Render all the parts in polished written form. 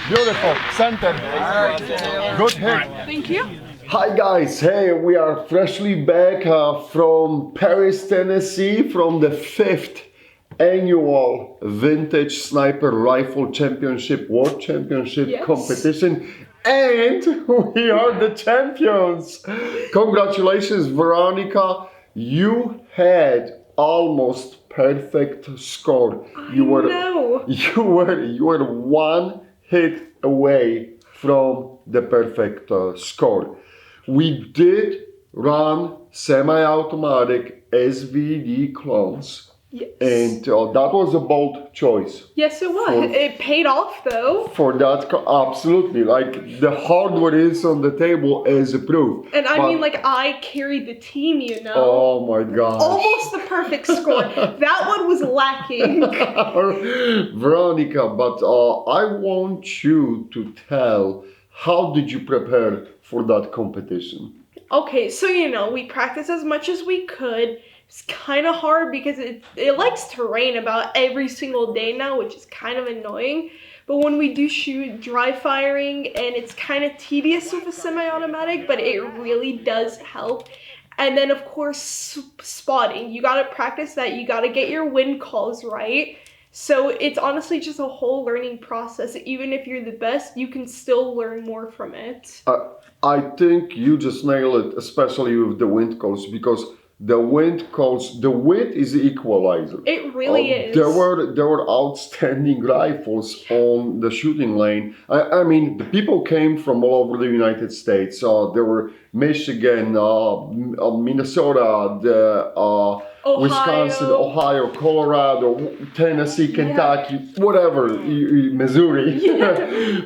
Beautiful. Center. Good hit. Thank you. Hi guys, hey, we are freshly back from Paris, Tennessee, from the 5th annual Vintage Sniper Rifle Championship, World Championship Yes. competition, and we are the champions. Congratulations, Veronica. You had almost perfect score. You were one hit away from the perfect score. We did run semi-automatic SVD clones. Yes. And that was a bold choice. Yes, it was. It paid off though. For that, absolutely. Like the hardware is on the table as a proof. And I mean, like, I carried the team, you know. Oh my gosh. Almost the perfect score. That one was lacking. Veronica, but I want you to tell, how did you prepare for that competition? Okay, so you know, we practiced as much as we could. It's kind of hard because it likes to rain about every single day now, which is kind of annoying. But when we do shoot dry firing, and it's kind of tedious with a semi-automatic, but it really does help. And then of course, spotting. You gotta practice that. You gotta get your wind calls right. So it's honestly just a whole learning process. Even if you're the best, you can still learn more from it. I think you just nailed it, especially with the wind calls, because the wind calls, the wind is the equalizer. It really is. There were outstanding rifles on the shooting lane. I mean, the people came from all over the United States. There were Michigan, Minnesota, Wisconsin, Ohio, Colorado, Tennessee, Kentucky, whatever, Missouri,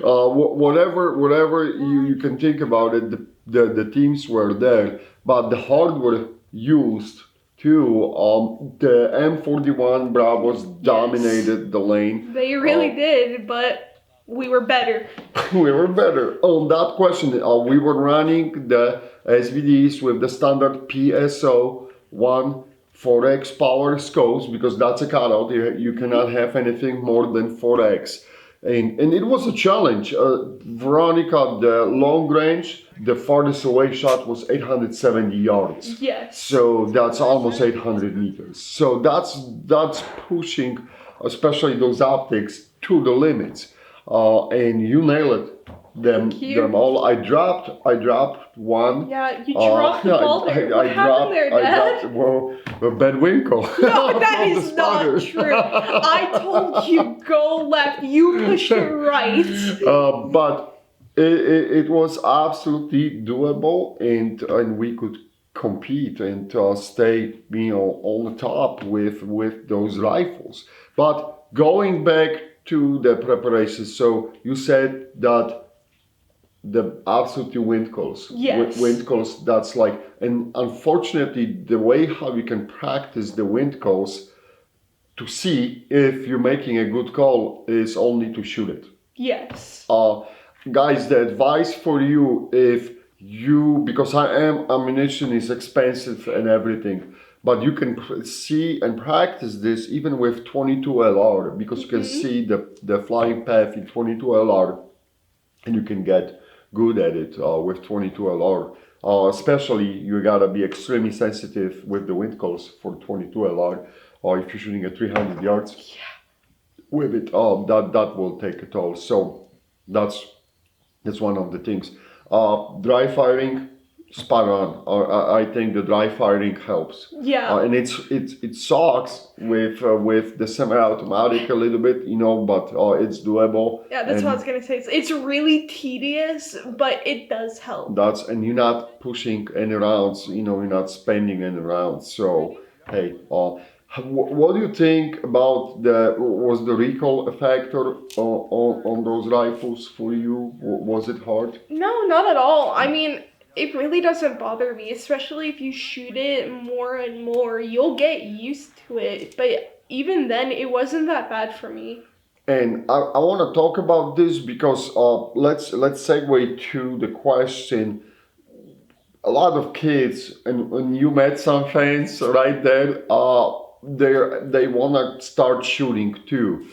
whatever you can think about it. The teams were there, but the hardware used too. The M41 Bravos dominated the lane. They really did, but we were better. We were better. On that question, we were running the SVDs with the standard PSO 1 4x power scopes, because that's a cutout. You cannot have anything more than 4x. And it was a challenge. Veronica, the long range, the farthest away shot was 870 yards. Yes. So that's almost 800 meters. So that's pushing, especially those optics, to the limits. And you nailed it. Them all. I dropped one. Yeah, you dropped the ball there. What happened there, Dad? A bad winkle. No, that is not true. I told you go left. You pushed right. But it was absolutely doable, and we could compete and stay, on the top with those rifles. But going back to the preparations, so you said that the absolutely wind calls. Yes. Wind calls, that's like, and unfortunately, the way how you can practice the wind calls to see if you're making a good call is only to shoot it. Yes. Guys, the advice for you, because ammunition is expensive and everything, but you can see and practice this even with 22 LR, because you can see the flying path in 22 LR, and you can get good at it with 22 LR. Especially, you gotta be extremely sensitive with the wind calls for 22 LR. If you're shooting at 300 yards with it, that will take a toll. So that's one of the things. Dry firing, spot on. I think the dry firing helps. Yeah. And it sucks with the semi-automatic a little bit, but it's doable. Yeah, that's what I was gonna say. It's really tedious, but it does help. And you're not pushing any rounds. You're not spending any rounds. So hey, what do you think about was the recoil a factor on those rifles for you? Was it hard? No, not at all. I mean, it really doesn't bother me, especially if you shoot it more and more. You'll get used to it, but even then, it wasn't that bad for me. And I want to talk about this because let's segue to the question. A lot of kids, and when you met some fans right there, they want to start shooting too.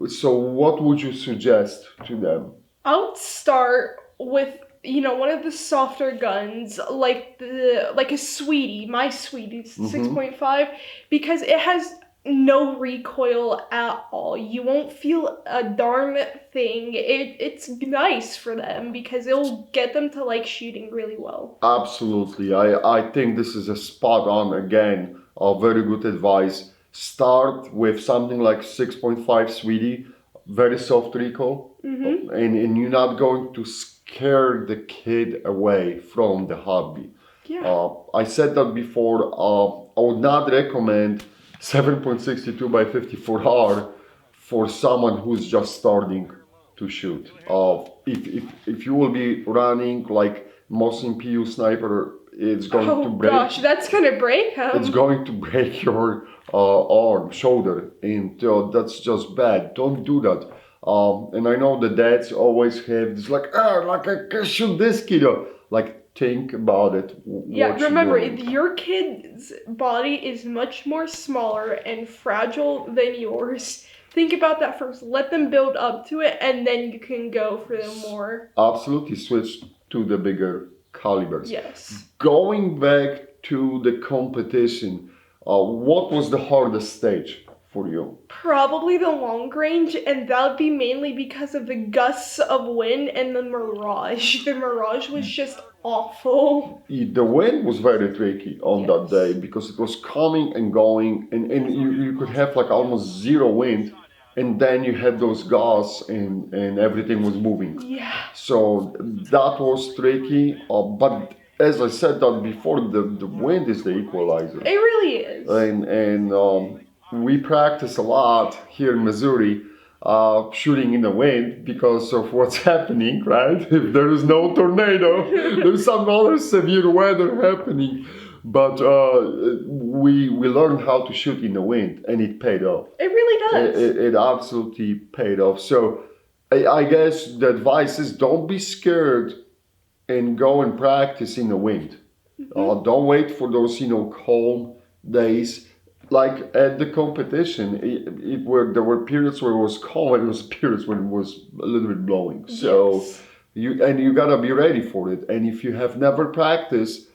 So what would you suggest to them? I'll start with one of the softer guns, like a Sweetie, my Sweetie 6.5, because it has no recoil at all. You won't feel a darn thing. It's nice for them because it'll get them to like shooting really well. Absolutely. I think this is a spot on again. Very good advice. Start with something like 6.5 Sweetie, very soft recoil, and you're not going to scare the kid away from the hobby. Yeah. I said that before. I would not recommend 7.62 by 54R for someone who's just starting to shoot. If you will be running like Mosin PU sniper, it's going to break. Oh gosh, that's gonna break him. It's going to break your arm, shoulder, and that's just bad. Don't do that. And I know the dads always have this like, I can shoot this kiddo. Like, think about it. Yeah, remember, your kid's body is much more smaller and fragile than yours. Think about that first. Let them build up to it, and then you can go for the more. Absolutely, switch to the bigger calibers. Yes. Going back to the competition, what was the hardest stage for you? Probably the long range, and that would be mainly because of the gusts of wind and the mirage. The mirage was just awful. The wind was very tricky on that day because it was coming and going, and you could have like almost zero wind, and then you had those gusts and everything was moving. Yeah. So that was tricky, but as I said that before, the wind is the equalizer. It really is. And we practice a lot here in Missouri, shooting in the wind because of what's happening, right? If there is no tornado, there's some other severe weather happening. But we learned how to shoot in the wind, and it paid off. It really does. It absolutely paid off. So I guess the advice is don't be scared and go and practice in the wind. Don't wait for those calm days. Like at the competition, there were periods where it was calm, and there was periods when it was a little bit blowing. So you gotta be ready for it. And if you have never practiced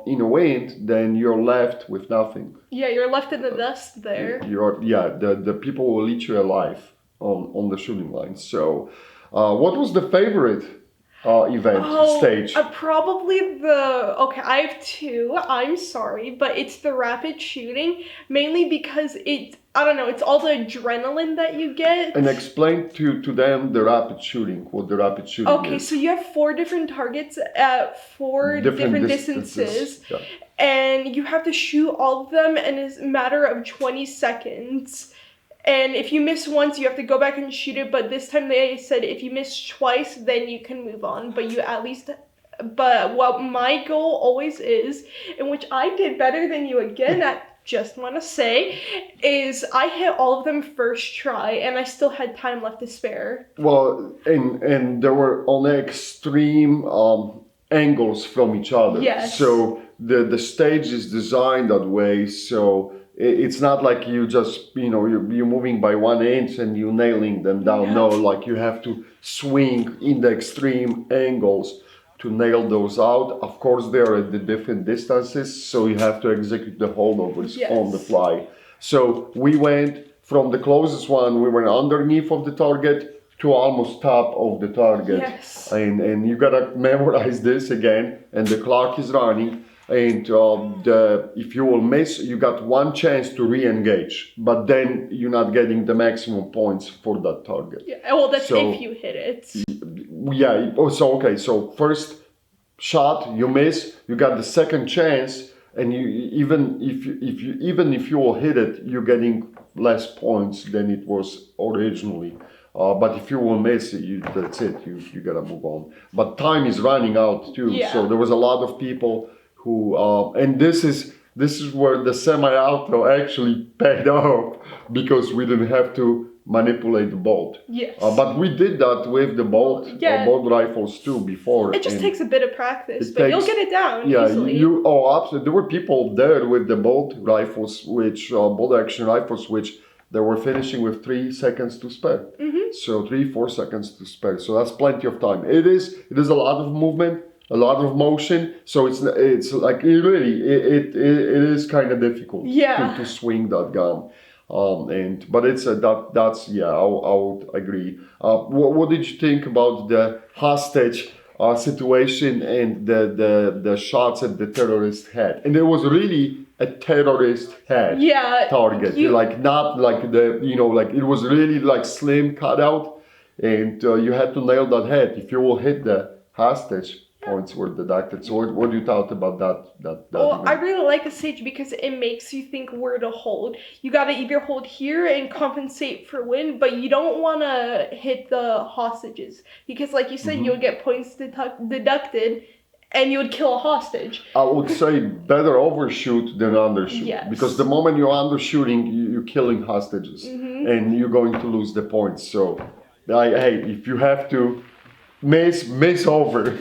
in a wind, then you're left with nothing. Yeah, you're left in the dust there. The people will eat you alive on the shooting line. So, what was the favorite event stage? Probably I have two, I'm sorry, but it's the rapid shooting, mainly because it's all the adrenaline that you get. And explain to them the rapid shooting, what the rapid shooting is. Okay, so you have 4 different targets at 4 different distances. Yeah. And you have to shoot all of them in a matter of 20 seconds. And if you miss once, you have to go back and shoot it. But this time they said if you miss twice, then you can move on. But what my goal always is, in which I did better than you again, I just want to say, is I hit all of them first try, and I still had time left to spare. Well, and there were on extreme angles from each other. Yes. So the stage is designed that way. So it's not like you just, you're moving by 1 inch and you're nailing them down. No, like you have to swing in the extreme angles to nail those out. Of course, they are at the different distances, so you have to execute the holdovers on the fly. So we went from the closest one, we went underneath of the target to almost top of the target. Yes. And you gotta memorize this again, and the clock is running. And if you will miss, you got 1 chance to re-engage, but then you're not getting the maximum points for that target. Yeah, well, that's if you hit it. Yeah. So first shot you miss, you got the second chance, and even if you will hit it, you're getting less points than it was originally. But if you will miss it, that's it. You gotta move on. But time is running out too. Yeah. So there was a lot of people who and this is where the semi-auto actually paid off, because we didn't have to manipulate the bolt. Yes. But we did that with the bolt rifles too before. It just takes a bit of practice, but you'll get it down easily. Absolutely. There were people there with the bolt rifles, bolt action rifles, which they were finishing with 3 seconds to spare. So 3-4 seconds to spare. So that's plenty of time. It is a lot of movement, a lot of motion. So it's like it is kind of difficult to swing that gun. But it's that's I would agree. What did you think about the hostage situation and the shots at the terrorist head? And it was really a terrorist head target, like not like like it was really like slim cutout, and you had to nail that head. If you will hit the hostage, points were deducted. So what do you thought about that well, I really like the stage because it makes you think where to hold. You got to either hold here and compensate for wind, but you don't want to hit the hostages because, like you said, you'll get points deducted and you would kill a hostage. I would say better overshoot than undershoot, because the moment you're undershooting, you're killing hostages, and you're going to lose the points. So, hey, if you have to miss over,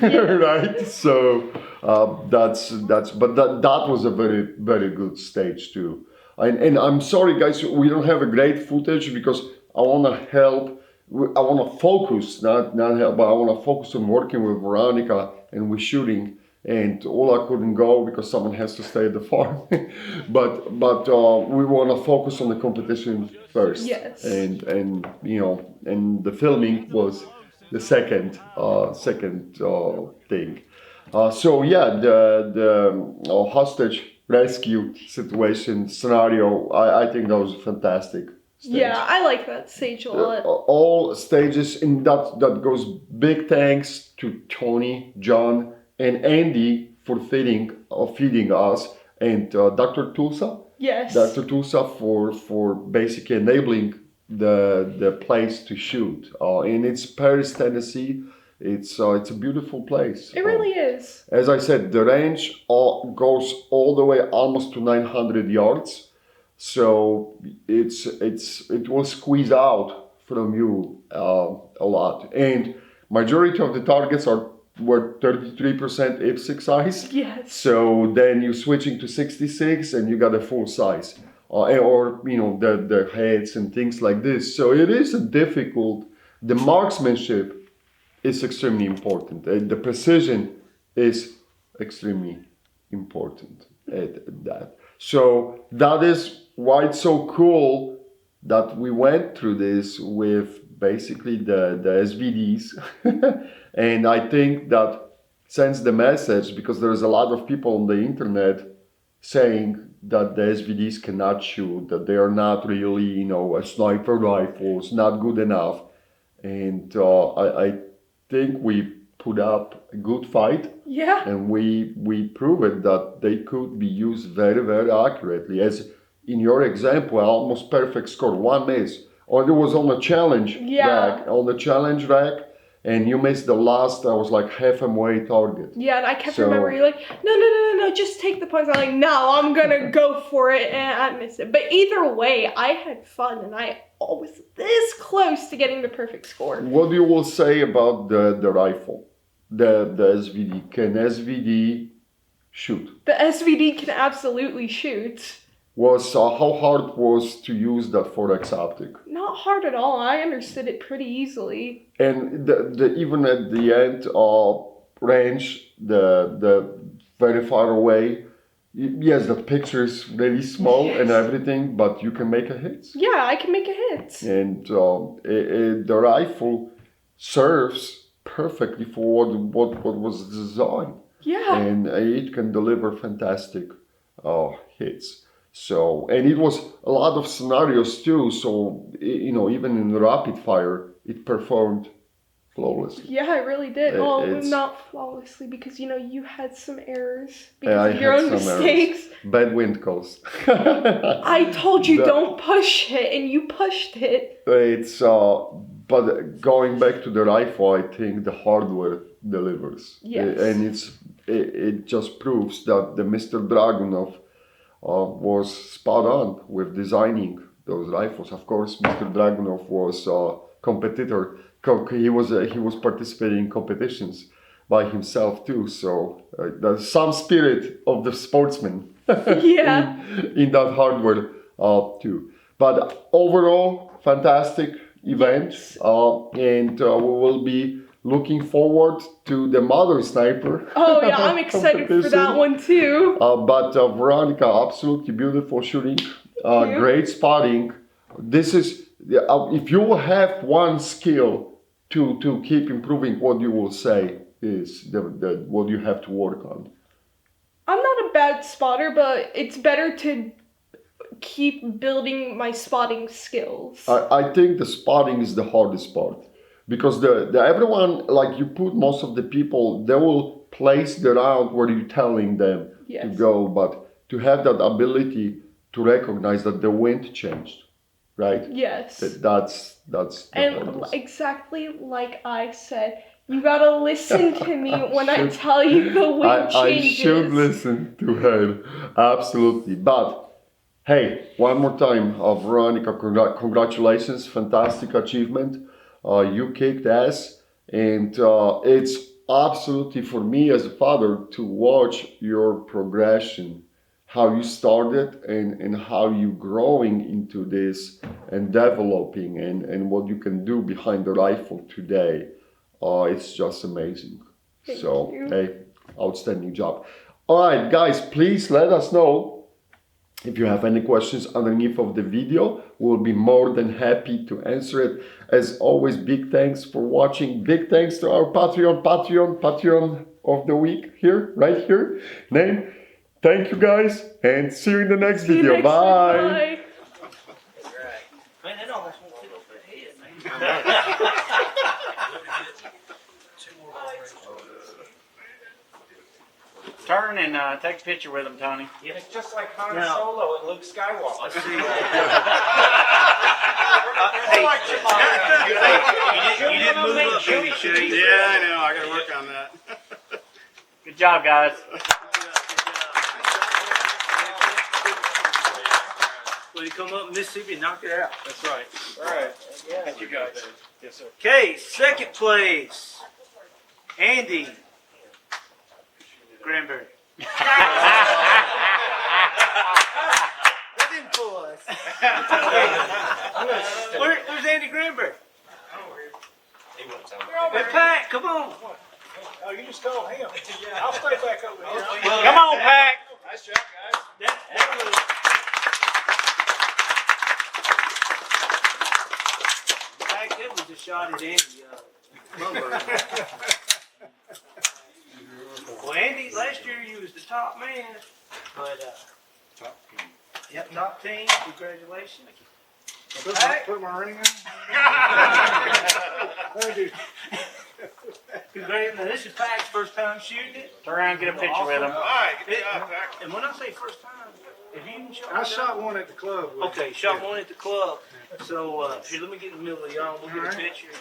right? So that was a very, very good stage too. And I'm sorry, guys, we don't have a great footage because I want to help. I want to focus, not help, but I want to focus on working with Veronica and with shooting. And Ola couldn't go because someone has to stay at the farm. but we want to focus on the competition first. Yes. And the filming was the second thing. The hostage rescue situation scenario, I think that was fantastic. Stage. Yeah, I like that stage a lot. All stages, and that goes big thanks to Tony, John, and Andy for feeding us, and Dr. Tulsa. Yes. Dr. Tulsa for basically enabling the place to shoot. And it's Paris, Tennessee. It's a beautiful place. It really is. As I said, the range goes all the way almost to 900 yards. So it will squeeze out from you a lot. And majority of the targets were 33% F6 size. Yes. So then you're switching to 66 and you got a full size. Or the heads and things like this. So it is difficult. The marksmanship is extremely important. The precision is extremely important at that. So that is why it's so cool that we went through this with basically the SVDs. And I think that sends the message, because there's a lot of people on the internet saying that the SVDs cannot shoot, that they are not really, a sniper rifles, not good enough. And I think we put up a good fight. Yeah. And we proved that they could be used very, very accurately. As in your example, almost perfect score, one miss. Or it was on the challenge rack. And you missed the last, I was like half a way target. Yeah, and I kept remembering, you're like, no, just take the points. I'm like, no, I'm gonna go for it, and I missed it. But either way, I had fun, and I was this close to getting the perfect score. What do you will say about the rifle, the SVD? Can SVD shoot? The SVD can absolutely shoot. How hard was to use that 4X optic? Not hard at all. I understood it pretty easily. And the even at the end range, the very far away, yes, the picture is really small and everything, but you can make a hit. Yeah, I can make a hit. And the rifle serves perfectly for what was designed. Yeah. And it can deliver fantastic hits. So, and it was a lot of scenarios too. So, even in rapid fire, it performed flawlessly. Yeah, it really did. Not flawlessly, because you had some errors because I of your own mistakes. Bad wind coast. I told you don't push it, and you pushed it. It's but going back to the rifle, I think the hardware delivers. Yes. And it just proves that the Mr. Dragunov was spot on with designing those rifles. Of course, Mr. Dragunov was a competitor. He was participating in competitions by himself too. So there's some spirit of the sportsman Yeah. in that hardware too. But overall, fantastic event, and we will be looking forward to the mother sniper. Oh yeah, I'm excited for that one too. But Veronica, absolutely beautiful shooting, great spotting. This is if you have one skill to keep improving, what you will say is the what you have to work on. I'm not a bad spotter, but it's better to keep building my spotting skills. I think the spotting is the hardest part because the everyone, like you put most of the people, they will place the route where you're telling them to go, but to have that ability to recognize that the wind changed, right? Yes. That's the and hardest. Exactly like I said, you gotta listen to me when I tell you the wind changes. I should listen to her, absolutely. But hey, one more time, Veronica, congratulations, fantastic achievement. You kicked ass, and it's absolutely for me as a father to watch your progression, how you started and how you growing into this and developing and what you can do behind the rifle today. It's just amazing. Thank So, you. hey, outstanding job. All right, guys, please let us know if you have any questions underneath of the video. We'll be more than happy to answer it. As always, big thanks for watching. Big thanks to our Patreon of the week here, right here. Name. Thank you guys, and see you in the next video. Bye. Bye. Man, that almost won't fit over the head, man. Turn and take a picture with him, Tony. Yeah. It's just like Han Now- Solo and Luke Skywalker. Let's see. You didn't move up any, Shane. Yeah, I know. I got to work on that. Good job, guys. Well, you come up in Mississippi and knock it out. That's right. All right. Thank you, guys. Yes, sir. Okay, second place, Andy Granberry. That didn't fool us. Where's Andy Granberry? Hey, Pat, come on. Oh, you just call him. I'll stay back over here. Come on, Pack. Nice job, guys. That was. Pat, that was a shot at Andy. Well, Andy, last year you was the top man, but yep, top team. Congratulations. Put my ring on. Congratulations. Now, this is Pat's first time shooting it. Turn around and get a picture with him. All right, good job, Pack. And when I say first time, have you even shot? I shot one at the club. Okay, shot one at the club. So here, let me get in the middle of y'all. We'll get a picture.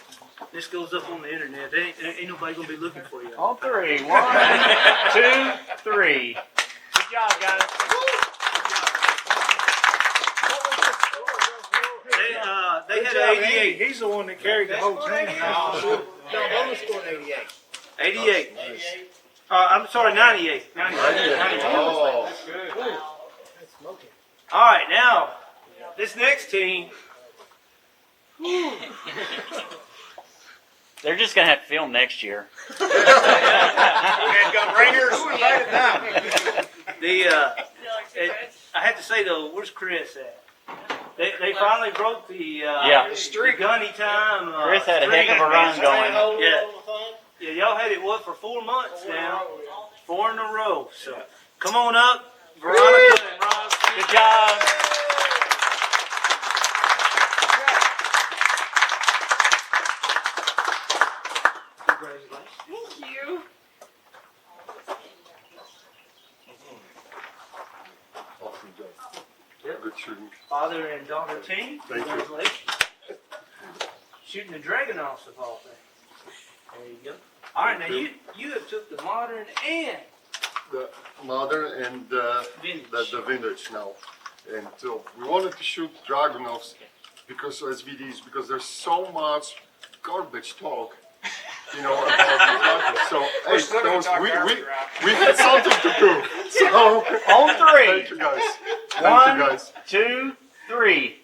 This goes up on the internet. Ain't nobody gonna be looking for you. On three. 1, 2, 3. Good job, guys. They had an 88. He's the one that carried the whole team. No, Bowman scored 88. 88. I'm sorry, 98. 98. Oh. All right, now this next team. They're just going to have to film next year. Got ringers. Who invited them? I have to say though, where's Chris at? They finally broke the Streak. gunny time. Chris had a heck of a run going. Yeah, y'all had it what for 4 months now, 4 in a row. So come on up, Veronica and Rob. Good job. Congratulations. Thank you. Good shooting. Father and daughter team. Thank you. Congratulations. Shooting the dragon off the ball thing. There you go. All right, now you have took the modern and The modern and the vintage now. And we wanted to shoot Dragunovs because SVDs because there's so much garbage talk, you know, about the Dragons. So hey, we had something to do. So On 3. thank you guys. Thank you 1, guys. 2, 3.